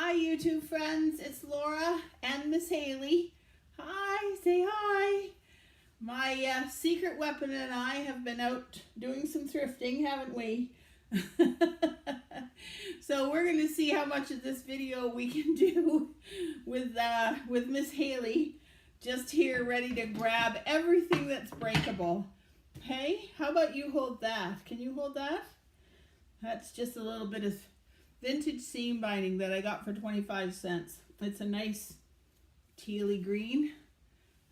Hi YouTube friends, it's Laura and Miss Hayley. Hi, say hi. My secret weapon and I have been out doing some thrifting, haven't we? So we're going to see how much of this video we can do with Miss Hayley, just here ready to grab everything that's breakable. Hey, how about you hold that? Can you hold that? That's just a little bit of vintage seam binding that I got for 25 cents. It's a nice tealy green.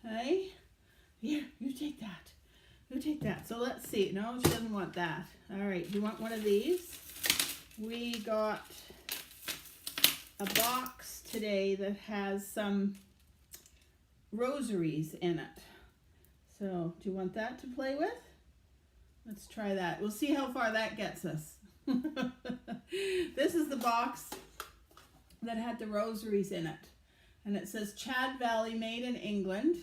Hey, here, you take that. You take that. So let's see. No, she doesn't want that. All right, do you want one of these? We got a box today that has some rosaries in it. So do you want that to play with? Let's try that. We'll see how far that gets us. This is the box that had the rosaries in it, and it says Chad Valley, made in England.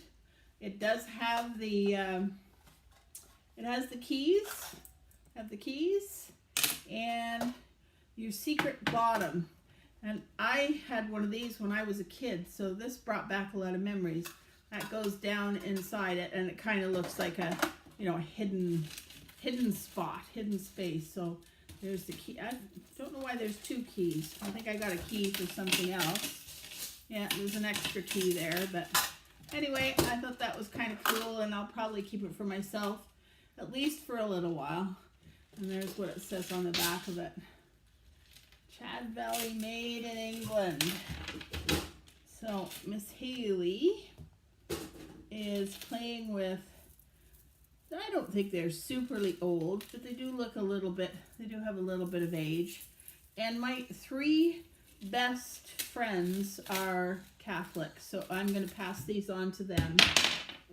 It does have the it has the keys, and your secret bottom. And I had one of these when I was a kid, so this brought back a lot of memories. That goes down inside it, and it kind of looks like a, you know, a hidden spot, hidden space. So there's the key. I don't know why there's two keys. I think I got a key for something else. Yeah, there's an extra key there. But anyway, I thought that was kind of cool, and I'll probably keep it for myself, at least for a little while. And there's what it says on the back of it. Chad Valley, made in England. So Miss Hayley is playing with, I don't think they're superly old, but they do look a little bit, they do have a little bit of age. And my three best friends are Catholic, so I'm going to pass these on to them,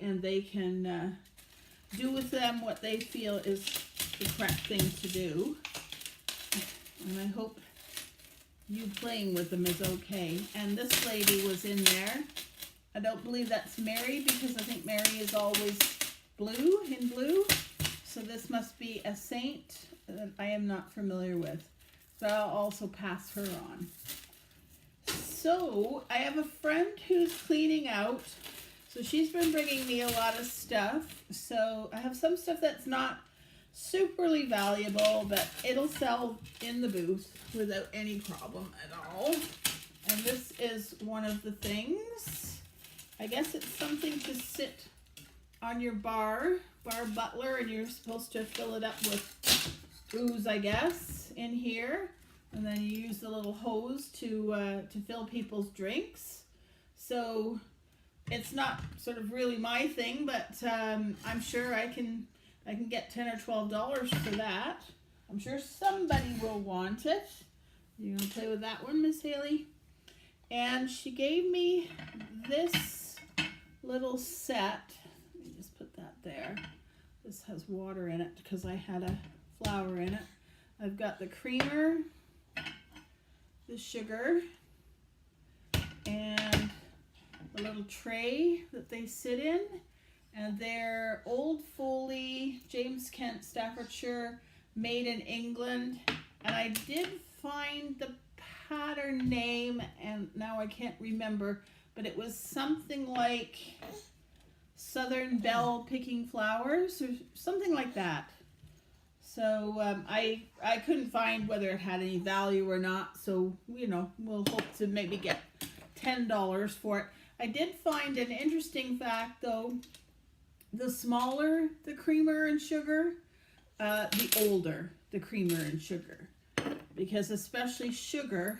and they can do with them what they feel is the correct thing to do. And I hope you playing with them is okay. And this lady was in there. I don't believe that's Mary, because I think Mary is always in blue. So this must be a saint that I am not familiar with. So I'll also pass her on. So I have a friend who's cleaning out. So she's been bringing me a lot of stuff. So I have some stuff that's not superly valuable, but it'll sell in the booth without any problem at all. And this is one of the things. I guess it's something to sit on your bar butler, and you're supposed to fill it up with booze, I guess, in here, and then you use the little hose to fill people's drinks. So it's not sort of really my thing, but I'm sure I can get $10 or $12 for that. I'm sure somebody will want it. You gonna play with that one, Miss Hayley? And she gave me this little set. Let me just put that there. This has water in it because I had a flower in it. I've got the creamer, the sugar, and the little tray that they sit in. And they're Old Foley, James Kent, Staffordshire, made in England. And I did find the pattern name, and now I can't remember, but it was something like Southern Belle Picking Flowers or something like that. So I couldn't find whether it had any value or not. So, you know, we'll hope to maybe get $10 for it. I did find an interesting fact, though. The smaller the creamer and sugar, the older the creamer and sugar. Because especially sugar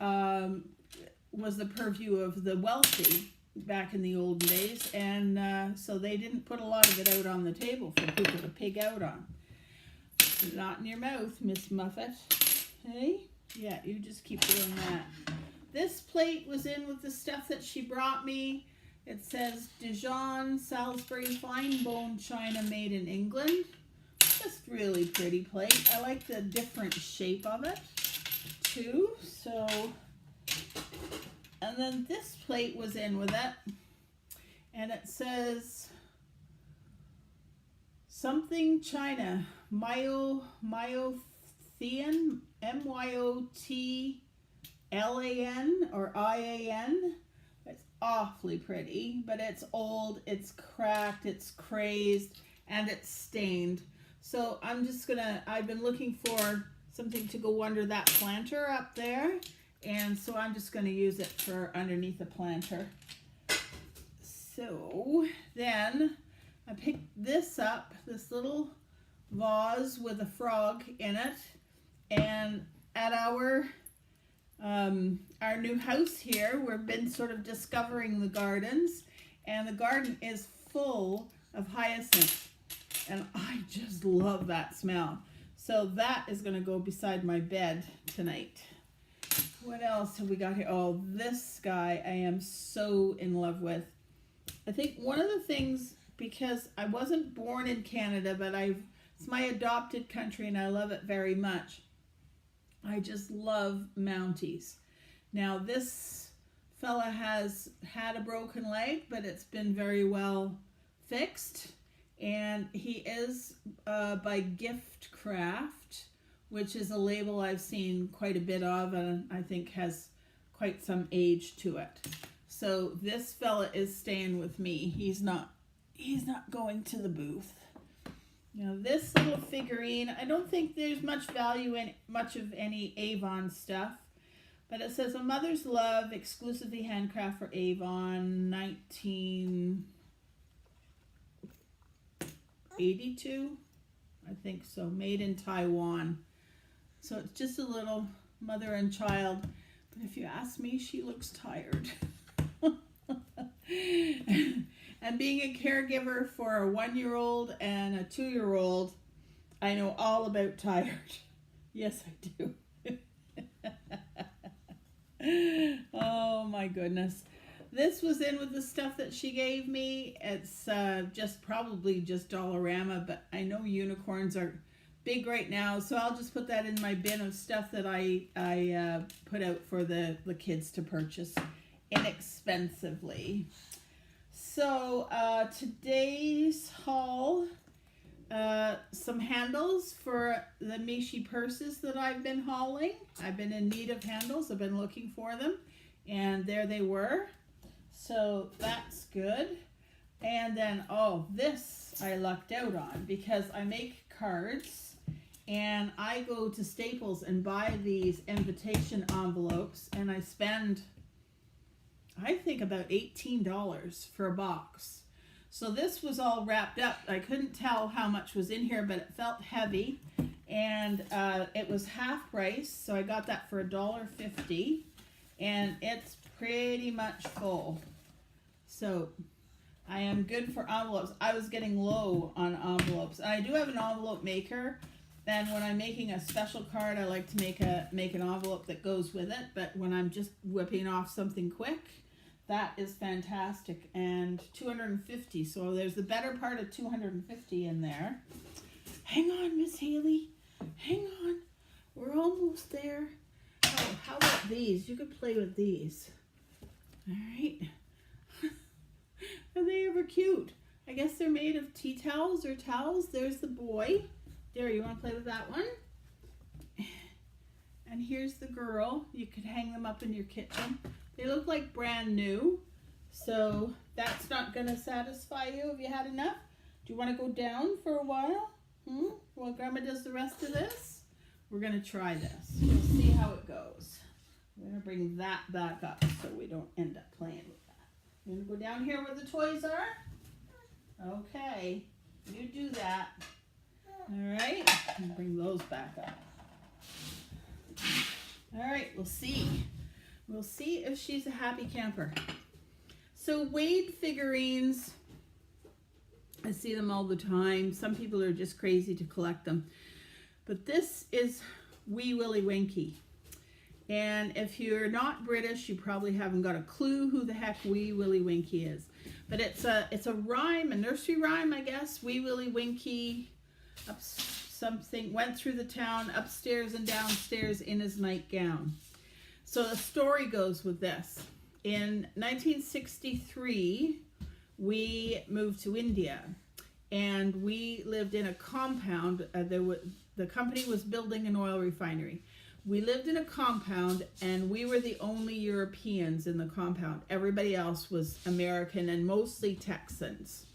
was the purview of the wealthy back in the olden days. And so they didn't put a lot of it out on the table for people to pig out on. Not in your mouth, Miss Muffet. Hey? Yeah, you just keep doing that. This plate was in with the stuff that she brought me. It says Dijon Salisbury fine bone china, made in England. Just really pretty plate. I like the different shape of it too. So, and then this plate was in with it, and it says something China, Myothian, L-A-N or I-A-N. It's awfully pretty, but it's old, it's cracked, it's crazed, and it's stained. So I've been looking for something to go under that planter up there, and so I'm just gonna use it for underneath the planter. So then I picked this up, this little vase with a frog in it, and at our new house here, we've been sort of discovering the gardens, and the garden is full of hyacinth, and I just love that smell. So that is going to go beside my bed tonight. What else have we got here? Oh, this guy I am so in love with. I think one of the things, because I wasn't born in Canada, but it's my adopted country and I love it very much. I just love Mounties. Now this fella has had a broken leg, but it's been very well fixed. And he is by Gift Craft, which is a label I've seen quite a bit of and I think has quite some age to it. So this fella is staying with me. He's not going to the booth. Now this little figurine, I don't think there's much value in much of any Avon stuff, but it says A Mother's Love, exclusively handcraft for Avon, 1982, I think so, made in Taiwan. So it's just a little mother and child, but if you ask me, she looks tired. And being a caregiver for a 1-year-old and a 2-year-old, I know all about tired. Yes, I do. Oh my goodness. This was in with the stuff that she gave me. It's probably just Dollarama, but I know unicorns are big right now, so I'll just put that in my bin of stuff that I put out for the kids to purchase inexpensively. So today's haul, some handles for the Mishi purses that I've been hauling. I've been in need of handles. I've been looking for them, and there they were. So that's good. And then, oh, this I lucked out on because I make cards, and I go to Staples and buy these invitation envelopes, and I spend, I think, about $18 for a box. So this was all wrapped up. I couldn't tell how much was in here, but it felt heavy, and it was half price, so I got that for $1.50, and it's pretty much full. So I am good for envelopes. I was getting low on envelopes. I do have an envelope maker, and when I'm making a special card, I like to make an envelope that goes with it, but when I'm just whipping off something quick, that is fantastic. And $250, so there's the better part of $250 in there. Hang on, Miss Hayley. Hang on. We're almost there. Oh, how about these? You could play with these. All right. Are they ever cute? I guess they're made of tea towels or towels. There's the boy. There, you want to play with that one? And here's the girl. You could hang them up in your kitchen. They look like brand new. So that's not going to satisfy you. Have you had enough? Do you want to go down for a while? While Grandma does the rest of this? We're going to try this. We'll see how it goes. We're going to bring that back up so we don't end up playing with that. You're going to go down here where the toys are? Okay. You do that. All right. And bring those back up. All right. We'll see. We'll see if she's a happy camper. So Wayde figurines, I see them all the time. Some people are just crazy to collect them. But this is Wee Willie Winkie. And if you're not British, you probably haven't got a clue who the heck Wee Willie Winkie is. But it's a rhyme, a nursery rhyme, I guess. Wee Willie Winkie went through the town, upstairs and downstairs in his nightgown. So the story goes with this. In 1963, we moved to India, and we lived in a compound. The company was building an oil refinery. we lived in a compound and we were the only Europeans in the compound. Everybody else was American and mostly Texans.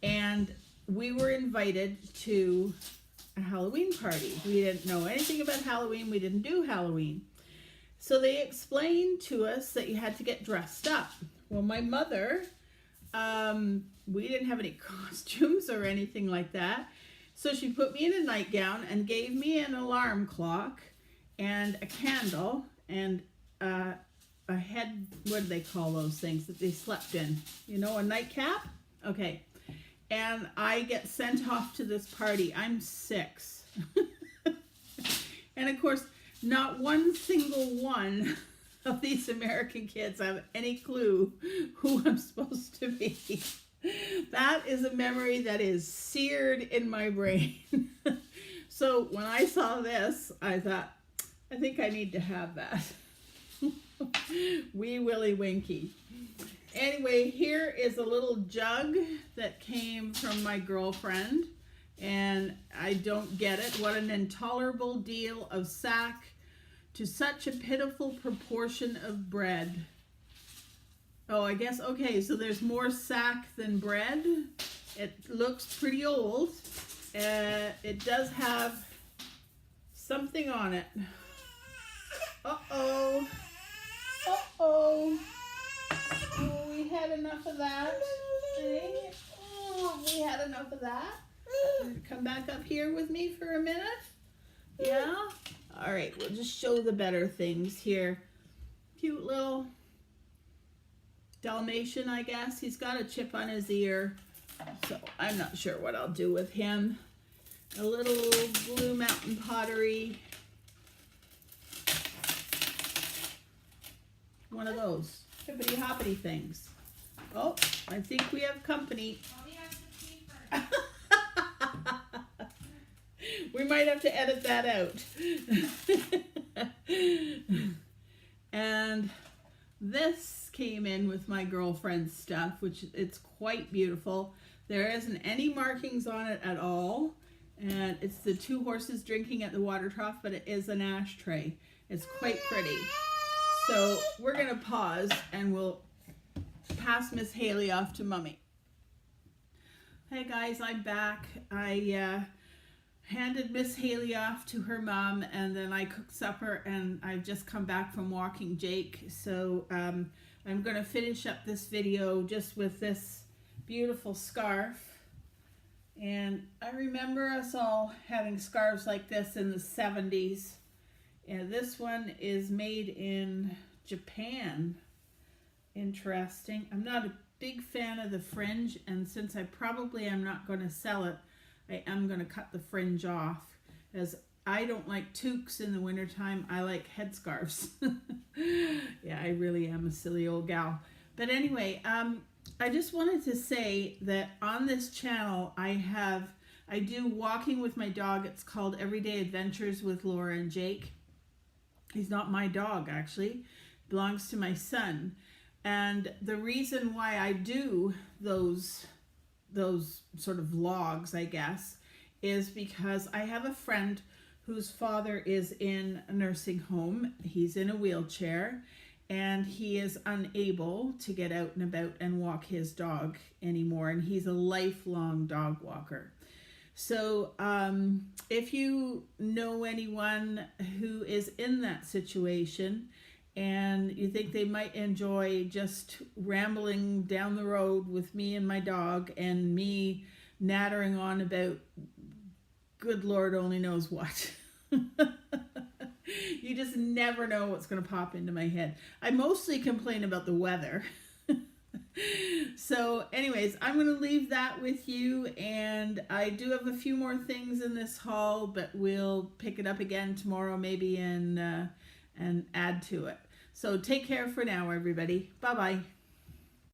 And we were invited to a Halloween party. We didn't know anything about Halloween. We didn't do Halloween. So they explained to us that you had to get dressed up. Well, my mother, we didn't have any costumes or anything like that. So she put me in a nightgown and gave me an alarm clock and a candle and a head, what do they call those things that they slept in? You know, a nightcap? Okay. And I get sent off to this party. I'm 6. And of course, not one single one of these American kids have any clue who I'm supposed to be. That is a memory that is seared in my brain. So when I saw this, I thought, I think I need to have that. Wee Willie Winky. Anyway, here is a little jug that came from my girlfriend, and I don't get it. What an intolerable deal of sack to such a pitiful proportion of bread. Oh, I guess, okay, so there's more sack than bread. It looks pretty old. It does have something on it. Uh-oh. Uh-oh. Oh, we had enough of that. Okay. Oh, we had enough of that. Come back up here with me for a minute. Yeah? All right, we'll just show the better things here. Cute little Dalmatian, I guess. He's got a chip on his ear, so I'm not sure what I'll do with him. A little Blue Mountain pottery. One of those hippity hoppity things. Oh, I think we have company. We might have to edit that out. And this came in with my girlfriend's stuff, which it's quite beautiful. There isn't any markings on it at all. And it's the 2 horses drinking at the water trough, but it is an ashtray. It's quite pretty. So we're going to pause and we'll pass Miss Hayley off to Mummy. Hey guys, I'm back. I handed Miss Hayley off to her mom, and then I cooked supper, and I've just come back from walking Jake. So I'm going to finish up this video just with this beautiful scarf. And I remember us all having scarves like this in the 70s. And this one is made in Japan. Interesting. I'm not a big fan of the fringe, and since I probably am not going to sell it, I am going to cut the fringe off, as I don't like toques in the wintertime. I like headscarves. Yeah, I really am a silly old gal. But anyway, I just wanted to say that on this channel I do walking with my dog. It's called Everyday Adventures with Laura and Jake. He's not my dog, actually. It belongs to my son. And the reason why I do those sort of vlogs, I guess, is because I have a friend whose father is in a nursing home. He's in a wheelchair, and he is unable to get out and about and walk his dog anymore, and he's a lifelong dog walker. So if you know anyone who is in that situation and you think they might enjoy just rambling down the road with me and my dog and me nattering on about good Lord only knows what. You just never know what's going to pop into my head. I mostly complain about the weather. So anyways, I'm going to leave that with you, and I do have a few more things in this haul, but we'll pick it up again tomorrow maybe and add to it. So take care for now, everybody. Bye-bye.